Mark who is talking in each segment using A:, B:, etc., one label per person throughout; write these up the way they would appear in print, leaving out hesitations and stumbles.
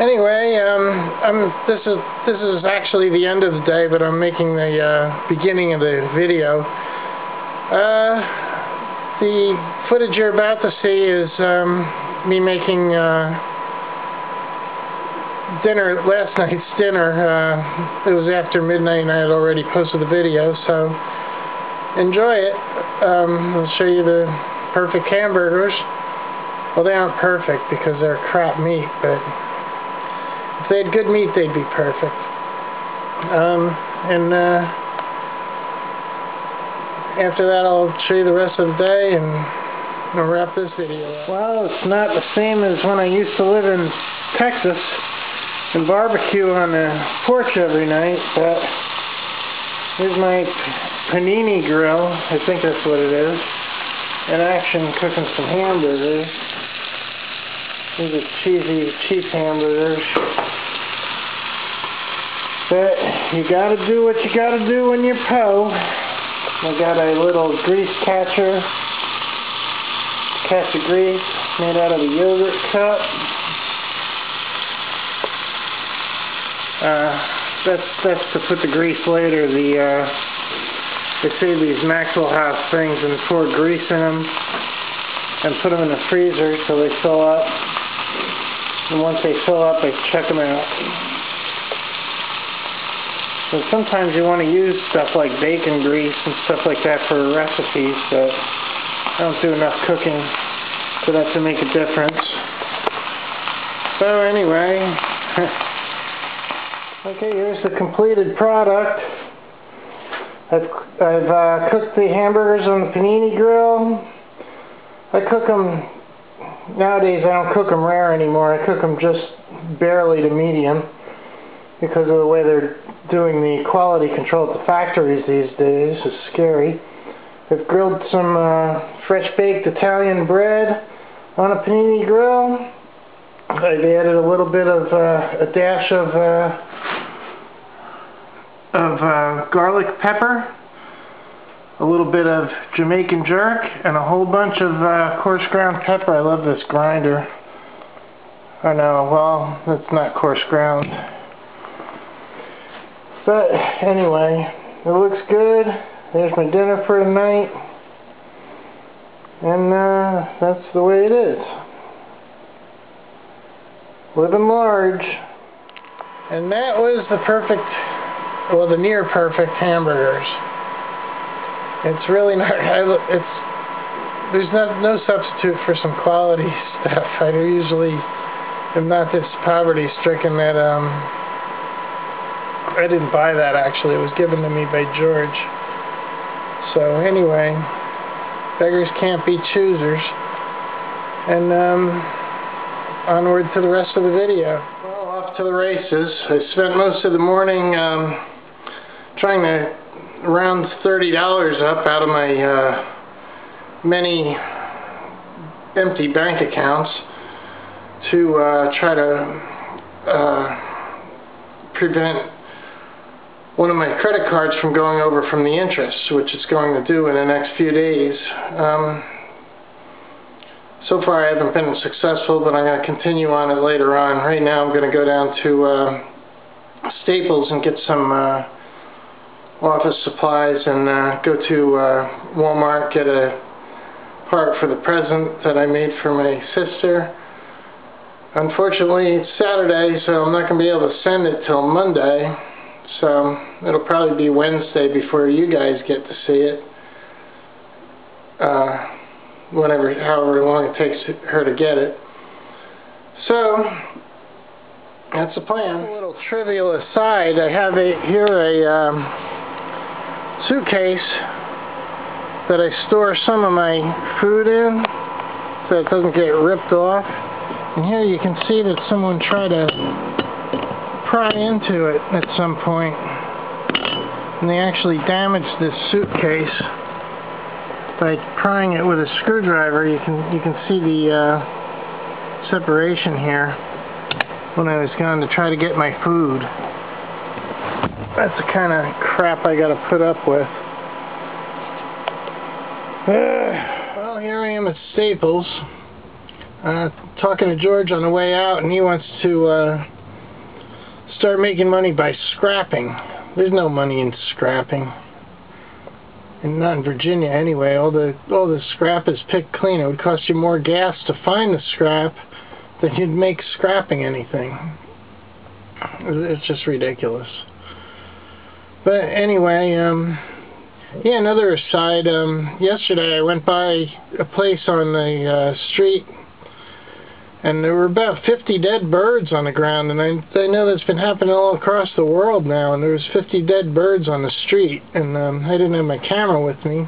A: Anyway, this is actually the end of the day, but I'm making the beginning of the video. The footage you're about to see is me making dinner, last night's dinner. It was after midnight and I had already posted the video, so enjoy it. I'll show you the perfect hamburgers. Well, they aren't perfect because they're crap meat, but if they had good meat, they'd be perfect. After that, I'll show you the rest of the day and I'll wrap this video up. Well, it's not the same as when I used to live in Texas and barbecue on the porch every night, but here's my panini grill, I think that's what it is, in action cooking some hamburgers. These are cheesy, cheap hamburgers. But you gotta do what you gotta do when you're po. I got a little grease catcher, catch of grease made out of a yogurt cup. That's to put the grease later. They save these Maxwell House things and pour grease in them and put them in the freezer so they fill up. And once they fill up, I check them out. So sometimes you want to use stuff like bacon grease and stuff like that for recipes, but I don't do enough cooking for that to make a difference. So anyway, okay, here's the completed product. I've cooked the hamburgers on the panini grill. I cook them, nowadays I don't cook them rare anymore. I cook them just barely to medium because of the way they're doing the quality control at the factories these days. It's scary. I've grilled some fresh baked Italian bread on a panini grill. I've added a little bit of a dash of garlic pepper, a little bit of Jamaican jerk, and a whole bunch of coarse ground pepper. I love this grinder. I know, well, it's not coarse ground. But anyway, it looks good. There's my dinner for the night. And that's the way it is. Living large. And that was the perfect, well, the near perfect hamburgers. It's really not, there's no substitute for some quality stuff. I usually am not this poverty stricken that I didn't buy that actually. It was given to me by George. So anyway, beggars can't be choosers. And onward to the rest of the video. Well, off to the races. I spent most of the morning trying to round $30 up out of my many empty bank accounts to try to prevent one of my credit cards from going over from the interest, which it's going to do in the next few days. So far I haven't been successful, but I'm going to continue on it later on. Right now I'm going to go down to Staples and get some office supplies and go to Walmart, get a part for the present that I made for my sister. Unfortunately it's Saturday, so I'm not going to be able to send it till Monday. So it'll probably be Wednesday before you guys get to see it. However long it takes her to get it. So that's the plan. A little trivial aside, I have here a suitcase that I store some of my food in so it doesn't get ripped off. And here you can see that someone tried to pry into it at some point, and they actually damaged this suitcase by prying it with a screwdriver. You can see the separation here when I was going to try to get my food. That's the kind of crap I gotta put up with. Well, here I am at Staples. talking to George on the way out, and he wants to start making money by scrapping. There's no money in scrapping, and not in Virginia anyway. All the scrap is picked clean. It would cost you more gas to find the scrap than you'd make scrapping anything. It's just ridiculous. But anyway, yeah, another aside. Yesterday I went by a place on the street, and there were about 50 dead birds on the ground, and I know that's been happening all across the world now, and there was 50 dead birds on the street, and I didn't have my camera with me.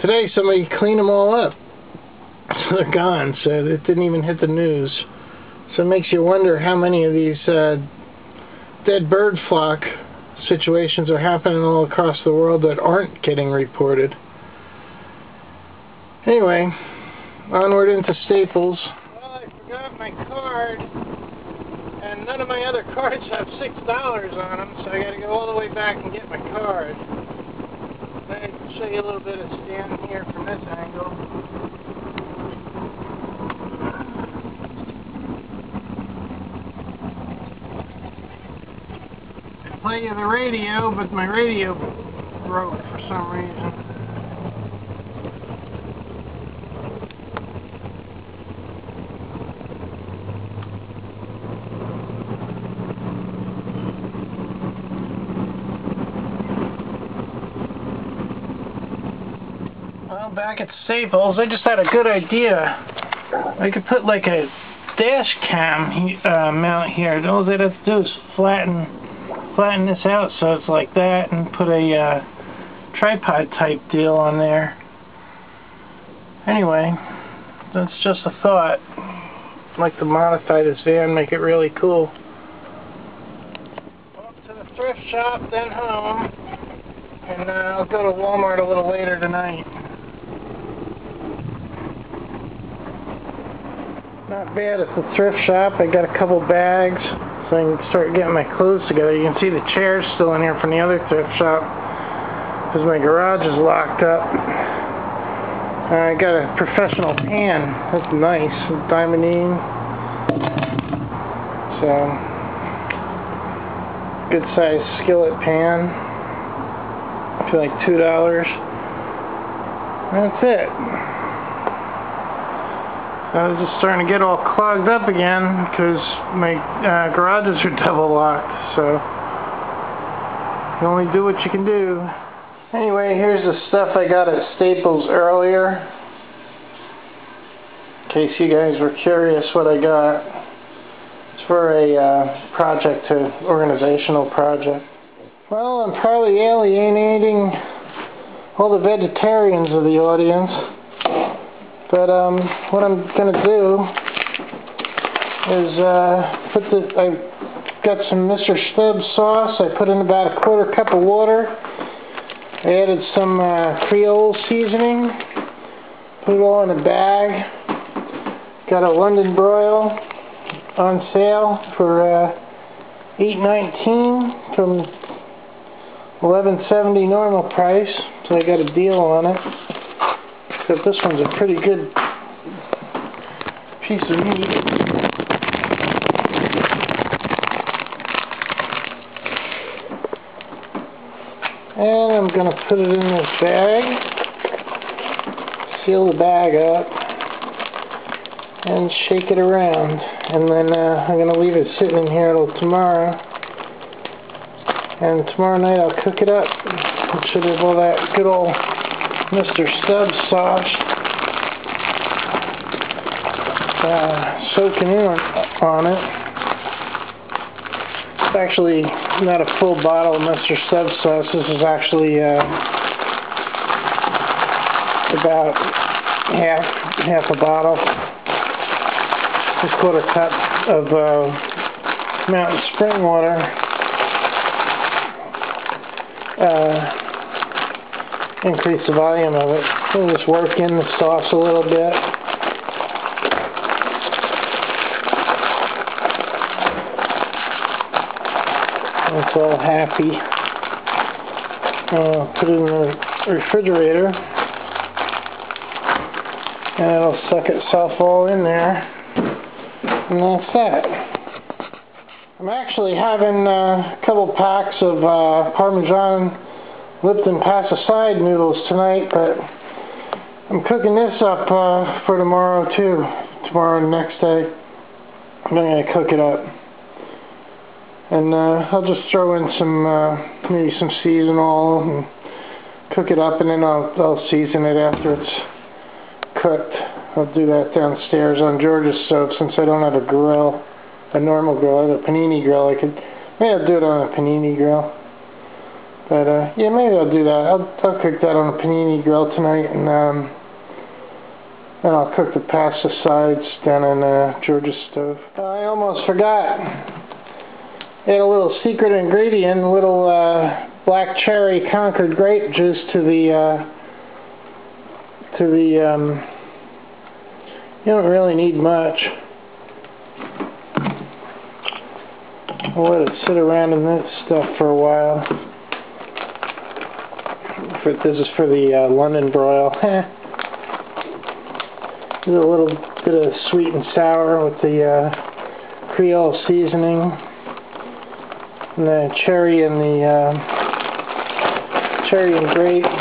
A: Today somebody cleaned them all up, so they're gone, so it didn't even hit the news. So it makes you wonder how many of these dead bird flock situations are happening all across the world that aren't getting reported. Anyway, onward into Staples. Well, I forgot my card, and none of my other cards have $6 on them, so I got to go all the way back and get my card. Let me show you a little bit of stand here from this angle. Play you the radio, but my radio broke for some reason. Well, back at Staples, I just had a good idea. I could put like a dash cam mount here. All they have to do is flatten this out so it's like that, and put a tripod type deal on there. Anyway, that's just a thought. I'd like to modify this van, make it really cool. Up to the thrift shop, then home, and I'll go to Walmart a little later tonight. Not bad at the thrift shop. I got a couple bags, so I can start getting my clothes together. You can see the chair's still in here from the other thrift shop because my garage is locked up. I got a professional pan. That's nice. Diamondine. So, good size skillet pan. I feel like $2. That's it. I was just starting to get all clogged up again because my garages are double locked, so you can only do what you can do. Anyway, here's the stuff I got at Staples earlier, in case you guys were curious what I got. It's for a project, an organizational project. Well, I'm probably alienating all the vegetarians of the audience. But what I'm going to do is I got some Mr. Stubbs sauce. I put in about a quarter cup of water. I added some Creole seasoning. Put it all in a bag. Got a London broil on sale for $8.19 from $11.70 normal price. So I got a deal on it. But this one's a pretty good piece of meat. And I'm going to put it in this bag, seal the bag up, and shake it around. And then I'm going to leave it sitting in here until tomorrow. And tomorrow night I'll cook it up. It should have all that good old Mr. Stubbs sauce soaking in on it. It's actually not a full bottle of Mr. Stubbs sauce. This is actually about half a bottle. Just a quarter cup of mountain spring water. Increase the volume of it. We'll just work in the sauce a little bit. It's all happy. Put it in the refrigerator. And it'll suck itself all in there. And that's that. I'm actually having a couple packs of Parmesan Lipton Pass-Aside noodles tonight, but I'm cooking this up for tomorrow too. Tomorrow and next day, I'm going to cook it up. And I'll just throw in some, maybe some seasonal and cook it up, and then I'll season it after it's cooked. I'll do that downstairs on George's stove since I don't have a grill, a normal grill. I have a panini grill. Maybe I'll do it on a panini grill. But yeah, maybe I'll do that. I'll cook that on a panini grill tonight, and then I'll cook the pasta-sides down on George's stove. I almost forgot. Add a little secret ingredient, a little black cherry Concord grape juice to the you don't really need much. I'll let it sit around in this stuff for a while. This is for the London broil. There's a little bit of sweet and sour with the Creole seasoning. And the cherry and grape.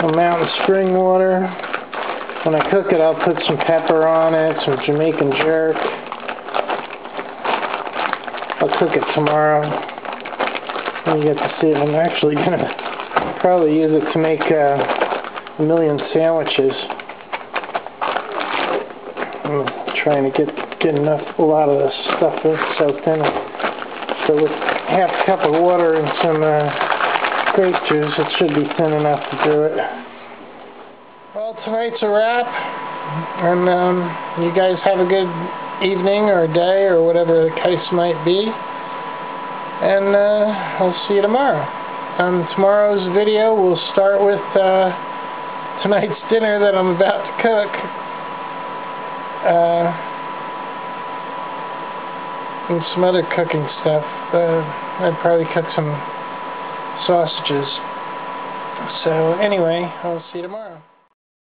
A: Some mountain spring water. When I cook it, I'll put some pepper on it, some Jamaican jerk. I'll cook it tomorrow. And you get to see it. I'm actually gonna probably use it to make a million sandwiches. I'm trying to get a lot of the stuff soaked in it. So with half a cup of water and some grape juice, it should be thin enough to do it. Well, tonight's a wrap, and you guys have a good evening or day or whatever the case might be, and I'll see you tomorrow. Tomorrow's video will start with tonight's dinner that I'm about to cook. And some other cooking stuff. I'd probably cook some sausages. So anyway, I'll see you tomorrow.